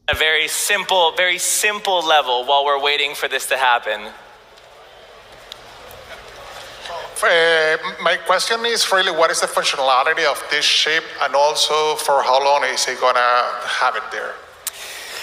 A very simple level while we're waiting for this to happen. My question is really, what is the functionality of this chip, and also for how long is he gonna have it there?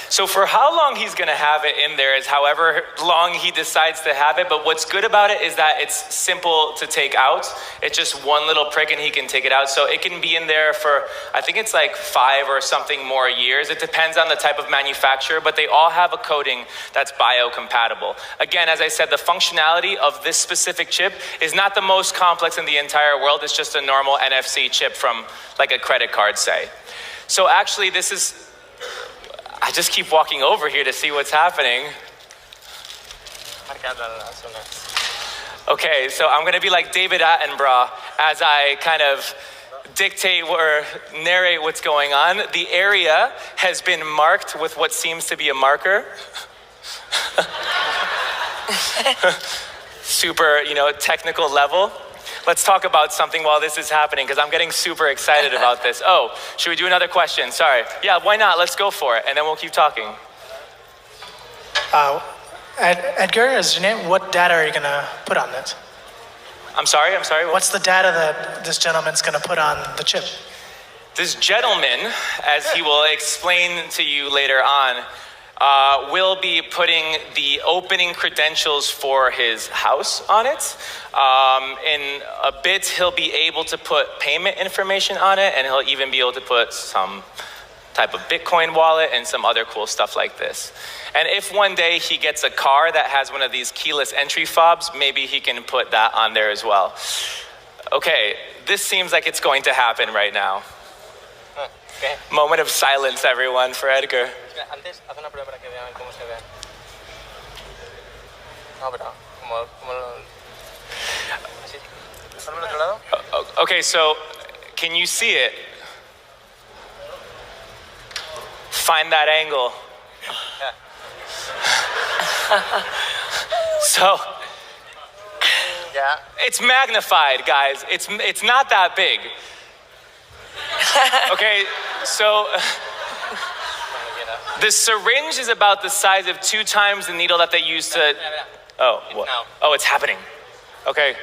So for how long he's gonna have it in there is however long he decides to have it, but what's good about it is that it's simple to take out. It's just one little prick and he can take it out. So it can be in there for, I think it's like 5 or something more years. It depends on the type of manufacturer, but they all have a coating that's biocompatible. Again, as I said, the functionality of this specific chip is not the most complex in the entire world. It's just a normal NFC chip from like a credit card, say. So actually this is, I just keep walking over here to see what's happening. Okay, so I'm gonna be like David Attenborough as I kind of dictate or narrate what's going on. The area has been marked with what seems to be a marker. Super, technical level. Let's talk about something while this is happening, because I'm getting super excited about this. Oh, should we do another question? Sorry. Yeah, why not? Let's go for it, and then we'll keep talking. Edgar, is your name? What data are you going to put on this? I'm sorry? What's the data that this gentleman's going to put on the chip? This gentleman, as he will explain to you later on, will be putting the opening credentials for his house on it. In a bit, he'll be able to put payment information on it, and he'll even be able to put some type of Bitcoin wallet and some other cool stuff like this. And if one day he gets a car that has one of these keyless entry fobs, maybe he can put that on there as well. Okay, this seems like it's going to happen right now. Okay. Moment of silence, everyone, for Edgar. Antes, haz una prueba para que vean cómo se ve. No, pero como así. ¿Están al otro lado? Okay, so can you see it? Find that angle. Yeah. So yeah. It's magnified, guys. It's not that big. Okay, so the syringe is about the size of 2 times the needle that they use to... Oh, what? Oh, it's happening. Okay.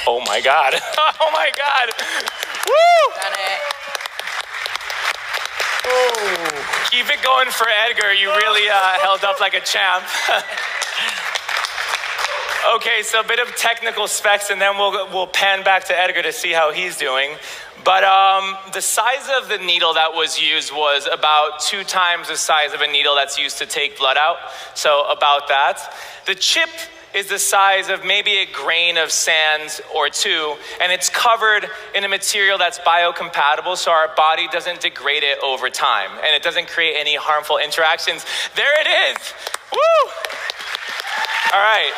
Oh my God. Oh my God. Woo! Oh. Keep it going for Edgar. You really held up like a champ. Okay, so a bit of technical specs, and then we'll pan back to Edgar to see how he's doing. But the size of the needle that was used was about 2 times the size of a needle that's used to take blood out. So about that. The chip is the size of maybe a grain of sand or 2, and it's covered in a material that's biocompatible, so our body doesn't degrade it over time, and it doesn't create any harmful interactions. There it is. Woo! All right.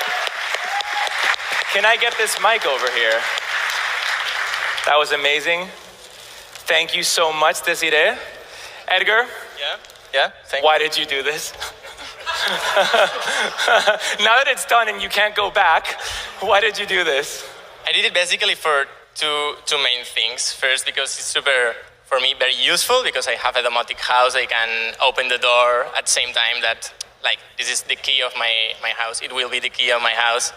Can I get this mic over here? That was amazing. Thank you so much, Desiree. Edgar? Yeah, thank you. Why did you do this? Now that it's done and you can't go back, why did you do this? I did it basically for two main things. First, because it's super, for me, very useful, because I have a domotic house. I can open the door at the same time that, like, this is the key of my house. It will be the key of my house.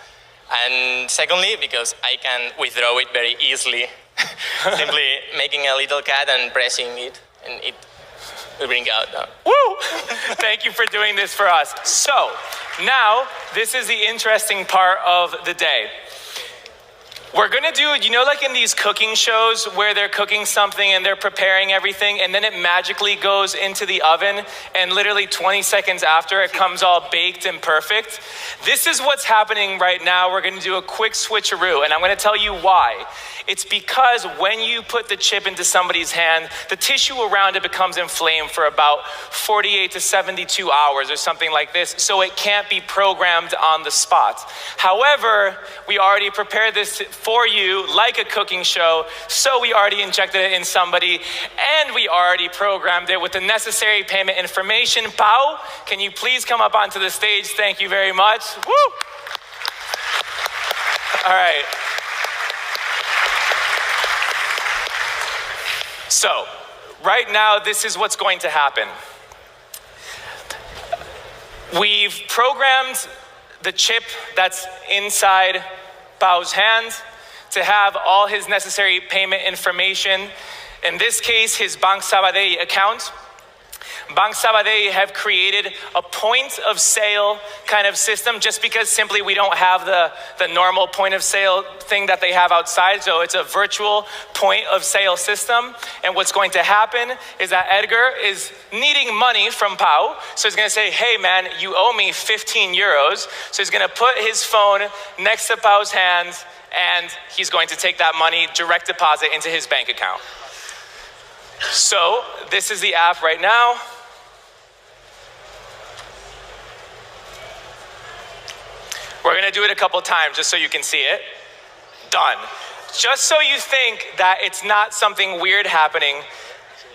And secondly, because I can withdraw it very easily. Simply making a little cat and pressing it, and it will bring out. Woo! Thank you for doing this for us. So, now, this is the interesting part of the day. We're gonna do, like in these cooking shows where they're cooking something and they're preparing everything and then it magically goes into the oven and literally 20 seconds after it comes all baked and perfect. This is what's happening right now. We're gonna do a quick switcheroo and I'm gonna tell you why. It's because when you put the chip into somebody's hand, the tissue around it becomes inflamed for about 48 to 72 hours or something like this, so it can't be programmed on the spot. However, we already prepared this for you like a cooking show, so we already injected it in somebody, and we already programmed it with the necessary payment information. Pau, can you please come up onto the stage? Thank you very much. Woo! All right. So, right now, this is what's going to happen. We've programmed the chip that's inside Pau's hand to have all his necessary payment information. In this case, his Bank Sabadell account. Bank Sabadell have created a point of sale kind of system just because simply we don't have the normal point of sale thing that they have outside. So it's a virtual point of sale system. And what's going to happen is that Edgar is needing money from Pau. So he's going to say, hey man, you owe me 15 euros. So he's going to put his phone next to Pau's hand and he's going to take that money, direct deposit into his bank account. So this is the app right now. We're gonna do it a couple times just so you can see it. Done. Just so you think that it's not something weird happening.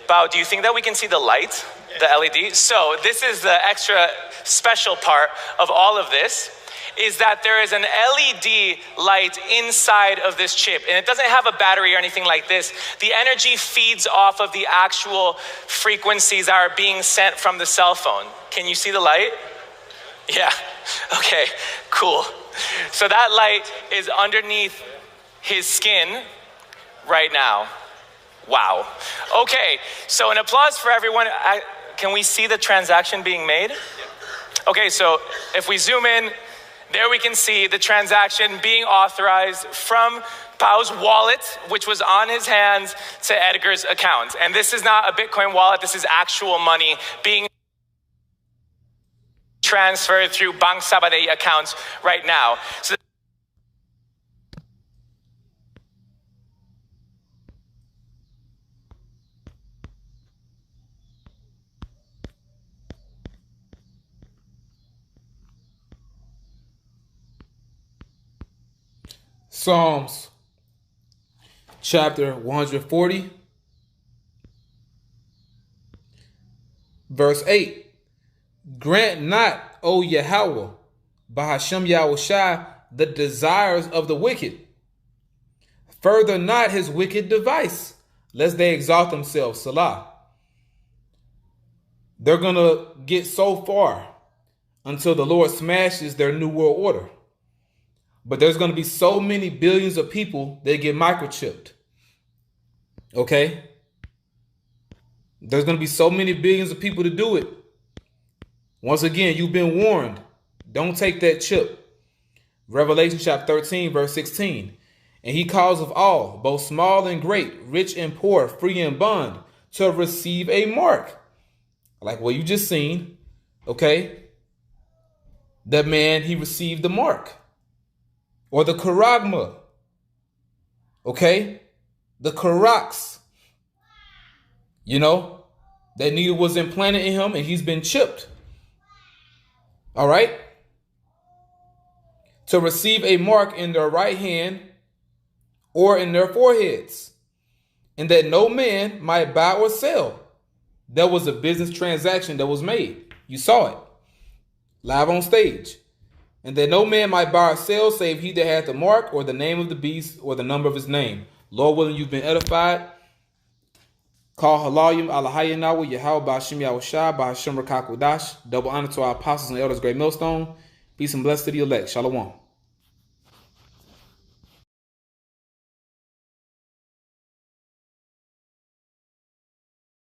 Bao, do you think that we can see the light, the LED? So this is the extra special part of all of this, is that there is an LED light inside of this chip, and it doesn't have a battery or anything like this. The energy feeds off of the actual frequencies that are being sent from the cell phone. Can you see the light? Yeah, okay, cool. So that light is underneath his skin right now. Wow. Okay, so an applause for everyone. Can we see the transaction being made? Okay, so if we zoom in, there we can see the transaction being authorized from Pau's wallet, which was on his hands, to Edgar's account. And this is not a Bitcoin wallet, this is actual money being transferred through Bank Sabadell accounts right now. So Psalms chapter 140, verse 8. Grant not, O Yahweh, by Hashem Yahushai, the desires of the wicked. Further not his wicked device, lest they exalt themselves. Salah. They're going to get so far until the Lord smashes their new world order. But there's going to be so many billions of people that get microchipped. Okay? There's going to be so many billions of people to do it. Once again, you've been warned. Don't take that chip. Revelation chapter 13, verse 16. And he calls of all, both small and great, rich and poor, free and bond, to receive a mark. Like what you just seen. Okay? That man, he received the mark. Or the charagma. Okay? The charax. You know? That needle was implanted in him and he's been chipped. All right? To receive a mark in their right hand or in their foreheads. And that no man might buy or sell. That was a business transaction that was made. You saw it. Live on stage. And that no man might buy or sell save he that hath the mark or the name of the beast or the number of his name. Lord willing, you've been edified. Call Halalim Alahayanawa Yahweh Ba'ashim Yahushua Ba'ashim Rakakudash. Double honor to our apostles and elders, great millstone. Peace and blessings to the elect. Shalom.